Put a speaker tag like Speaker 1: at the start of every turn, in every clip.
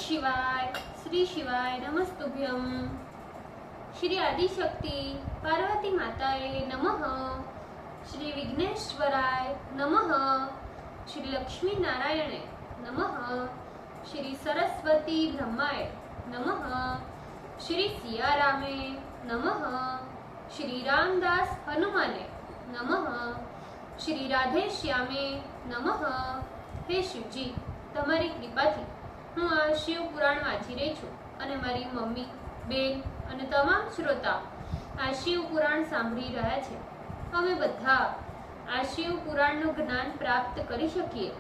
Speaker 1: शिवाय श्री शिवाय नमस्तुभ्यं। श्री आदिशक्ति पार्वती माताए नमः। श्री विघ्नेश्वराय नमः। श्री लक्ष्मी नारायणे नमः। श्री सरस्वती ब्रह्माय नमः। श्री सियारामे नमः। श्री रामदास हनुमाने नमः। श्री राधे श्यामे नमः। हे शिवजी, તમારી કૃપાથી હું આ શિવ પુરાણ વાંચી રહી છું અને મારી મમ્મી, બેન અને તમામ શ્રોતા આ શિવ પુરાણ સાંભળી રહ્યા છે। અમે બધા આ શિવ પુરાણનું જ્ઞાન પ્રાપ્ત કરી શકીએ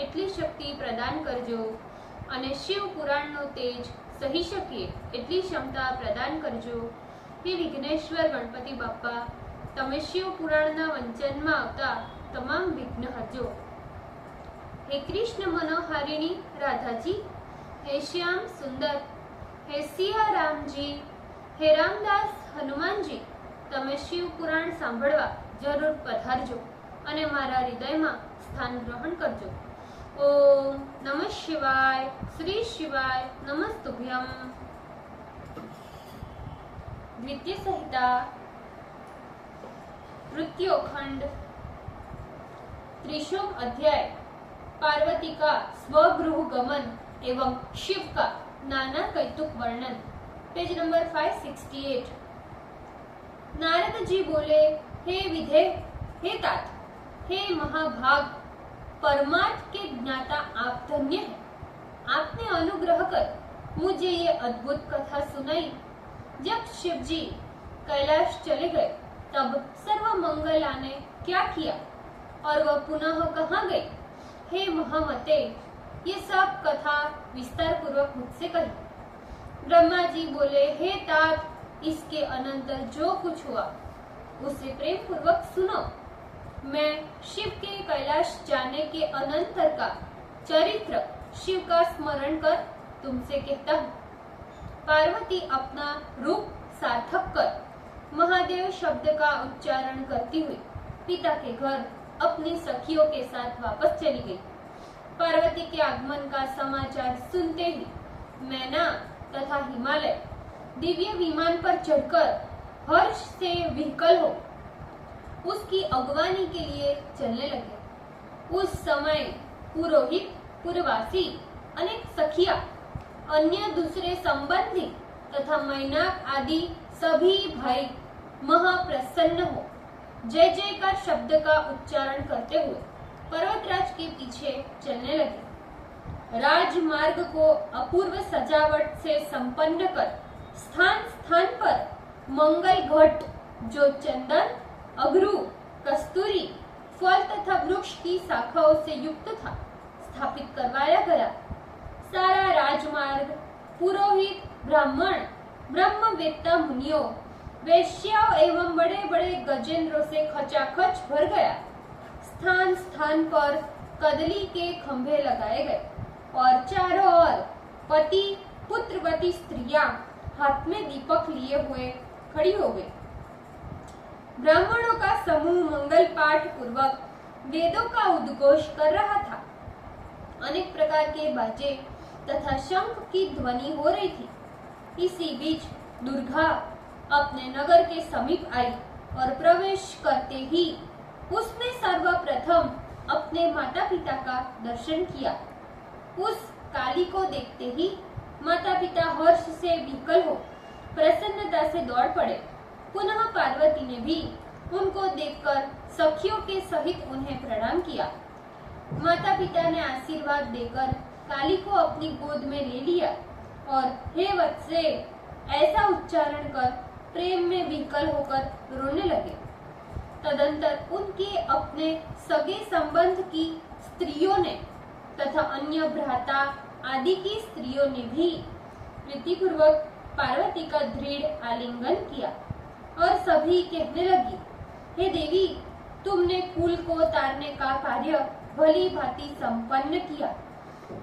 Speaker 1: એટલી શક્તિ પ્રદાન કરજો અને શિવ પુરાણનો તેજ સહી શકીએ એટલી ક્ષમતા પ્રદાન કરજો। હે વિઘ્નેશ્વર ગણપતિ બાપ્પા, તમે શિવ પુરાણના વંચનમાં આવતા તમામ વિઘ્ન હરજો। हे कृष्ण मनोहारिणी राधा जी, हे श्याम सुंदर, हे सिया राम जी, हे रामदास हनुमान जी, तमे शिव पुराण सांभळवा जरूर पधारजो अने मारा हृदयमां स्थान ग्रहण करजो। ओम नमः शिवाय श्री शिवाय नमस्तुभ्यं। द्वितीय संहिता तृतीयोखंड त्रिशोम अध्याय पार्वती का स्वगृह गमन एवं शिव का नाना कौतुक वर्णन। Page number 568। नारद जी बोले, हे विधे, हे तात, हे महाभाग, परमार्थ के ज्ञाता आप धन्य हैं। आपने अनुग्रह कर मुझे ये अद्भुत कथा सुनाई। जब शिव जी कैलाश चले गए तब सर्व मंगला ने क्या किया और वह पुनः कहाँ गई? हे महामते, ये सब कथा विस्तार पूर्वक मुझसे कही। ब्रह्मा जी बोले, हे तात, इसके अनंतर जो कुछ हुआ उसे प्रेम पूर्वक सुनो। मैं शिव के कैलाश जाने के अनंतर का चरित्र शिव का स्मरण कर तुमसे कहता हूँ। पार्वती अपना रूप सार्थक कर महादेव शब्द का उच्चारण करती हुई पिता के घर अपनी सखियों के साथ वापस चली गई। पार्वती के आगमन का समाचार सुनते ही मैना तथा हिमालय दिव्य विमान पर चढ़कर हर्ष से विकल हो उसकी अगवानी के लिए चलने लगे। उस समय पुरोहित, पुरवासी, अनेक सखिया, अन्य दूसरे संबंधी तथा मैनाक आदि सभी भाई महाप्रसन्न हो जय जयकार शब्द का उच्चारण करते हुए पर्वतराज के पीछे चलने लगे। राजमार्ग को अपूर्व सजावट से संपन्न कर स्थान स्थान पर मंगल घट जो चंदन, अगरू, कस्तूरी, फल तथा वृक्ष की शाखाओं से युक्त था स्थापित करवाया गया। सारा राजमार्ग पुरोहित, ब्राह्मण, ब्रह्मवेत्ता मुनियों, वैश्याओं एवं बड़े बड़े गजेंद्रों से खचाखच भर गया। स्थान स्थान पर कदली के खंभे लगाए गए और चारों ओर पति पुत्रवती स्त्रियां हाथ में दीपक लिए हुए खड़ी हो गई। ब्राह्मणों का समूह मंगल पाठ पूर्वक वेदों का उद्घोष कर रहा था। अनेक प्रकार के बाजे तथा शंख की ध्वनि हो रही थी। इसी बीच दुर्गा अपने नगर के समीप आई और प्रवेश करते ही उसने सर्वप्रथम अपने माता पिता का दर्शन किया। उस काली को देखते ही माता पिता हर्ष से विकल हो प्रसन्नता से दौड़ पड़े। पुनः पार्वती ने भी उनको देखकर सखियों के सहित उन्हें प्रणाम किया। माता पिता ने आशीर्वाद देकर काली को अपनी गोद में ले लिया और हे वत्से ऐसा उच्चारण कर प्रेम में विकल होकर रोने लगे। तदंतर उनके अपने सगे संबंध की स्त्रियों ने तथा अन्य भ्राता आदि की स्त्रियों ने भी प्रीतिपूर्वक पार्वती का दृढ़ आलिंगन किया और सभी कहने लगी, हे देवी, तुमने कुल को तारने का कार्य भली भांति संपन्न किया।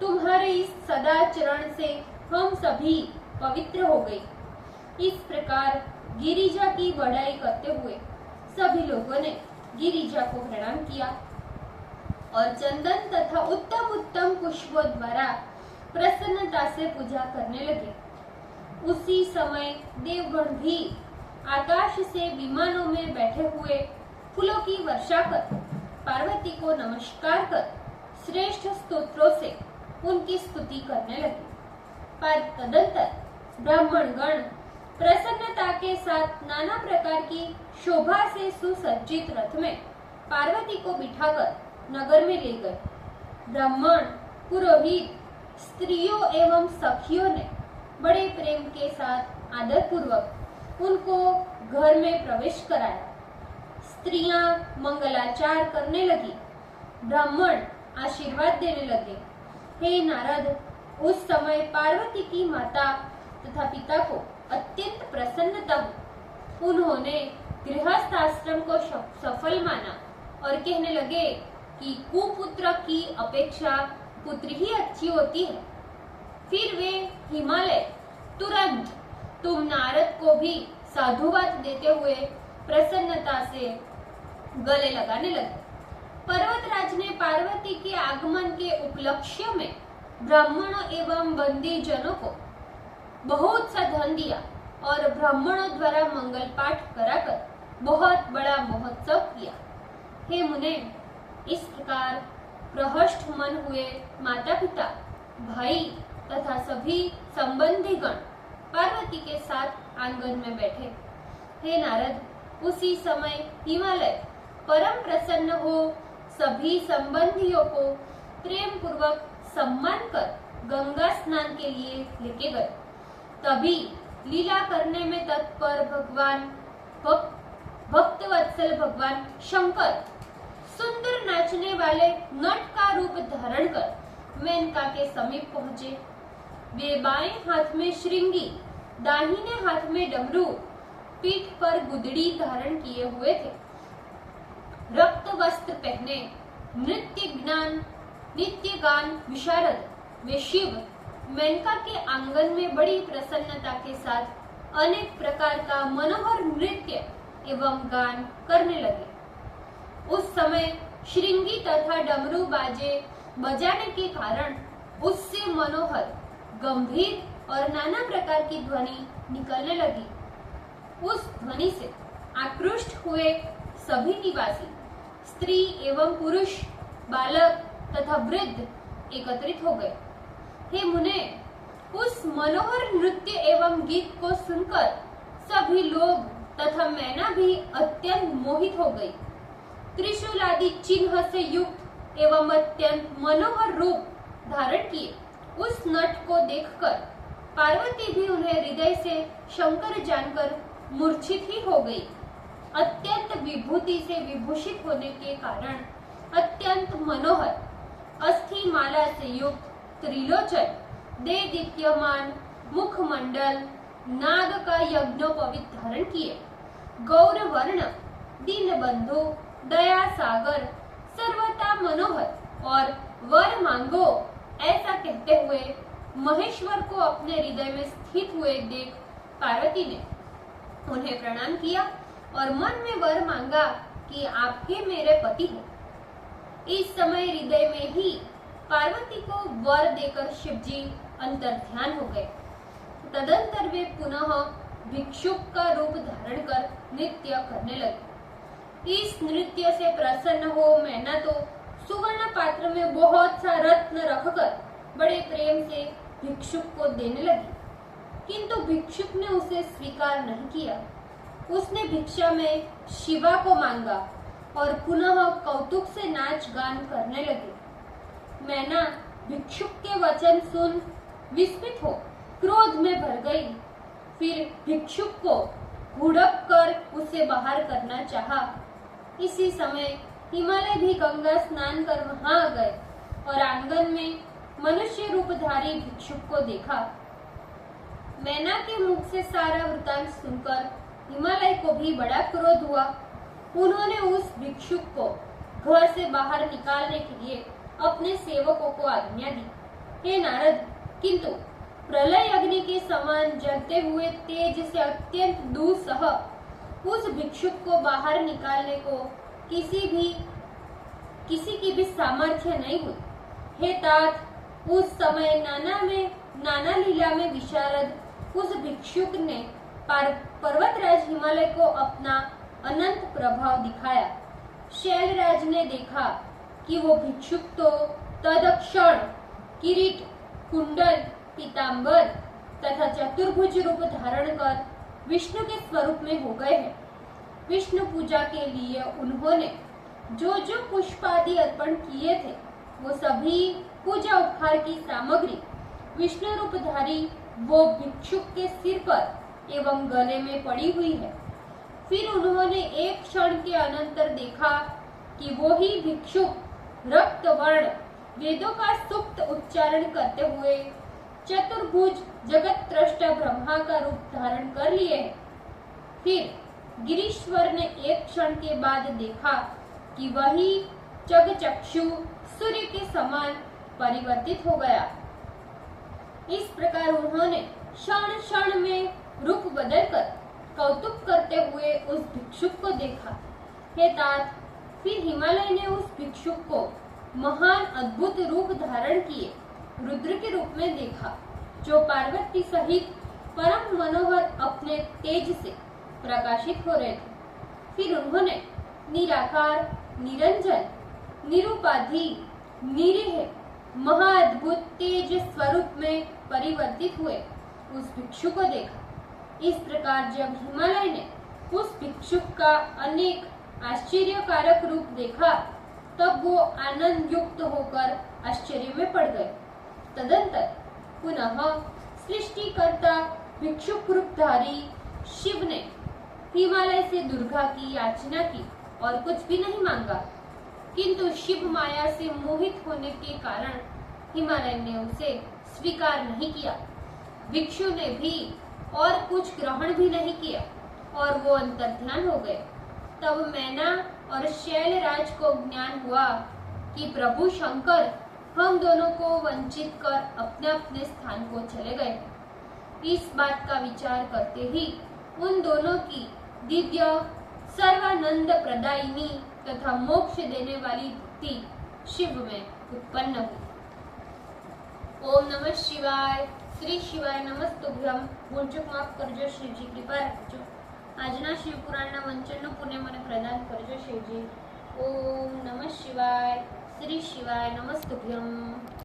Speaker 1: तुम्हारे इस सदाचरण से हम सभी पवित्र हो गए। इस प्रकार गिरिजा की बड़ाई करते हुए सभी लोगों ने गिरिजा को प्रणाम किया और चंदन तथा उत्तम उत्तम पुष्पों द्वारा प्रसन्नता से पूजा करने लगे। उसी समय देवगण भी आकाश से विमानों में बैठे हुए फूलों की वर्षा कर पार्वती को नमस्कार कर श्रेष्ठ स्तोत्रों से उनकी स्तुति करने लगे। पर तदंतर ब्राह्मण गण प्रसन्नता के साथ नाना प्रकार की शोभा से सुसज्जित रथ में पार्वती को बिठाकर नगर में ले गए। ब्राह्मण, पुरोहित, स्त्रियों एवं सखियों ने बड़े प्रेम के साथ आदर पूर्वक उनको घर में प्रवेश कराया। स्त्रियां मंगलाचार करने लगी, ब्राह्मण आशीर्वाद देने लगे। हे नारद, उस समय पार्वती की माता तथा पिता को अत्यंत प्रसन्नता हुई। उन्होंने गृहस्थ आश्रम को सफल माना और कहने लगे कि कुपुत्र की अपेक्षा पुत्री ही अच्छी होती है। फिर वे हिमालय तुरंत तुम नारद को भी साधुवाद देते हुए प्रसन्नता से गले लगाने लगे। पर्वतराज ने पार्वती के आगमन के उपलक्ष्य में ब्राह्मणों एवं बंदी जनों को बहुत सा धन दिया और ब्राह्मणों द्वारा मंगल पाठ कराकर बहुत बड़ा महोत्सव किया। हे मुने, इस प्रकार प्रहष्ट मन हुए माता पिता, भाई तथा सभी संबंधी गण पार्वती के साथ आंगन में बैठे। हे नारद, उसी समय हिमालय परम प्रसन्न हो सभी संबंधियों को प्रेम पूर्वक सम्मान कर गंगा स्नान के लिए लेके गए। तभी लीला करने में तत्पर भक्तवत्सल भगवान शंकर सुंदर नाचने वाले नट का रूप धारण कर मेनका के समीप पहुंचे। वे बाएं हाथ में श्रृंगी, दाहिने हाथ में डमरू, पीठ पर गुदड़ी धारण किए हुए थे। रक्त वस्त्र पहने नित्य गान विशारद वे शिव मेनका के आंगन में बड़ी प्रसन्नता के साथ अनेक प्रकार का मनोहर नृत्य एवं गान करने लगे। उस समय श्रृंगी तथा डमरू बाजे बजाने के कारण उससे मनोहर, गंभीर और नाना प्रकार की ध्वनि निकलने लगी। उस ध्वनि से आकृष्ट हुए सभी निवासी, स्त्री एवं पुरुष, बालक तथा वृद्ध एकत्रित हो गए। हे मुने, उस मनोहर नृत्य एवं गीत को सुनकर सभी लोग तथा मैना भी अत्यंत मोहित हो गई। त्रिशूल आदि चिन्ह से युक्त एवं अत्यंत मनोहर रूप धारण किए उस नट को देखकर पार्वती भी उन्हें हृदय से शंकर जानकर मूर्छित ही हो गई। अत्यंत विभूति से विभूषित होने के कारण अत्यंत मनोहर अस्थि माला से युक्त त्रिलोचन, दे दीप्यमान मुखमंडल, नाग का यज्ञोपवीत धारण किए, गौर वर्ण, दीन बंधु, दया सागर, सर्वथा मनोहर और वर मांगो ऐसा कहते हुए महेश्वर को अपने हृदय में स्थित हुए देख पार्वती ने उन्हें प्रणाम किया और मन में वर मांगा कि आप ही मेरे पति हो। इस समय हृदय में ही पार्वती को वर देकर शिवजी अंतर्ध्यान हो गए। तदंतर वे पुनः भिक्षुक का रूप धारण कर नृत्य करने लगे। इस नृत्य से प्रसन्न हो मैना तो सुवर्ण पात्र में बहुत सा रत्न रखकर बड़े प्रेम से भिक्षुक को देने लगी, किंतु भिक्षुक ने उसे स्वीकार नहीं किया। उसने भिक्षा में शिवा को मांगा और पुनः कौतुक से नाच गान करने लगे। मैना भिक्षुक के वचन सुन विस्मित हो क्रोध में भर गई। फिर भिक्षुक को हुड़क कर उसे बाहर करना चाहा। इसी समय हिमालय भी गंगा स्नान कर वहां आ गए और आंगन में मनुष्य रूपधारी भिक्षुक को देखा। मैना के मुख से सारा वृतांत सुनकर हिमालय को भी बड़ा क्रोध हुआ। उन्होंने उस भिक्षुक को घर से बाहर निकालने के लिए अपने सेवकों को आज्ञा दी। हे नारद, किंतु प्रलय अग्नि के समान जलते हुए तेज से अत्यंत दुस्सह उस भिक्षुक को बाहर निकालने को किसी की भी सामर्थ्य नहीं हुई। हे तात, उस समय नाना लीला में विशारद उस भिक्षुक ने पर्वतराज हिमालय को अपना अनंत प्रभाव दिखाया। शैलराज ने देखा कि वो भिक्षुक तो तत्क्षण किरीट, कुंडल, पीतांबर तथा चतुर्भुज रूप धारण कर विष्णु के स्वरूप में हो गए हैं। विष्णु पूजा के लिए उन्होंने जो जो पुष्प आदि अर्पण किए थे वो सभी पूजा उपहार की सामग्री विष्णु रूपधारी वो भिक्षुक के सिर पर एवं गले में पड़ी हुई है। फिर उन्होंने एक क्षण के अनंतर देखा कि वो ही भिक्षुक रक्त वर्ण वेदों का सुप्त उच्चारण करते हुए चतुर्भुज जगत त्रष्टा ब्रह्मा का रूप धारण कर लिए है। फिर गिरीश्वर ने एक क्षण के बाद देखा कि वही जगचक्षु सूर्य के समान परिवर्तित हो गया। इस प्रकार उन्होंने क्षण क्षण में रूप बदलकर कौतुक करते हुए उस भिक्षुक को देखा। हे तात, फिर हिमालय ने उस भिक्षुक को महान अद्भुत रूप धारण किए रुद्र के रूप में देखा, जो पार्वती सहित परम मनोहर अपने तेज से प्रकाशित हो रहे थे। फिर उन्होंने निराकार, निरंजन, निरुपाधि, निरीह महाअद्भुत तेज स्वरूप में परिवर्तित हुए उस भिक्षु को देखा। इस प्रकार जब हिमालय ने उस भिक्षुक का अनेक आश्चर्यकारक रूप देखा, तब वो आनंद युक्त होकर आश्चर्य में पड़ गए। तदंतर पुनः सृष्टिकर्ता भिक्षुक रूपधारी शिव ने हिमालय से दुर्गा की याचना की और कुछ भी नहीं मांगा, किंतु शिव माया से मोहित होने के कारण हिमालय ने उसे स्वीकार नहीं किया। भिक्षु ने भी और कुछ ग्रहण भी नहीं किया और वो अंतर्ध्यान हो गए। तब मैना और शैलराज को ज्ञान हुआ कि प्रभु शंकर हम दोनों को वंचित कर अपने अपने स्थान को चले गए। इस बात का विचार करते ही उन दोनों की दिव्य सर्वानंद प्रदायिनी तथा मोक्ष देने वाली भक्ति शिव में उत्पन्न हुई। ओम नमः शिवाय। श्री शिवाय नमस्तुभ्यम। ભૂલ ચૂક માફ કરજો શિવજી, કૃપા રાખજો। આજના શિવ પુરાણના વંચનનું પુણ્ય મને પ્રદાન કરજો શિવજી। ઓમ નમઃ શિવાય। શ્રી શિવાય નમસ્તુભ્યમ।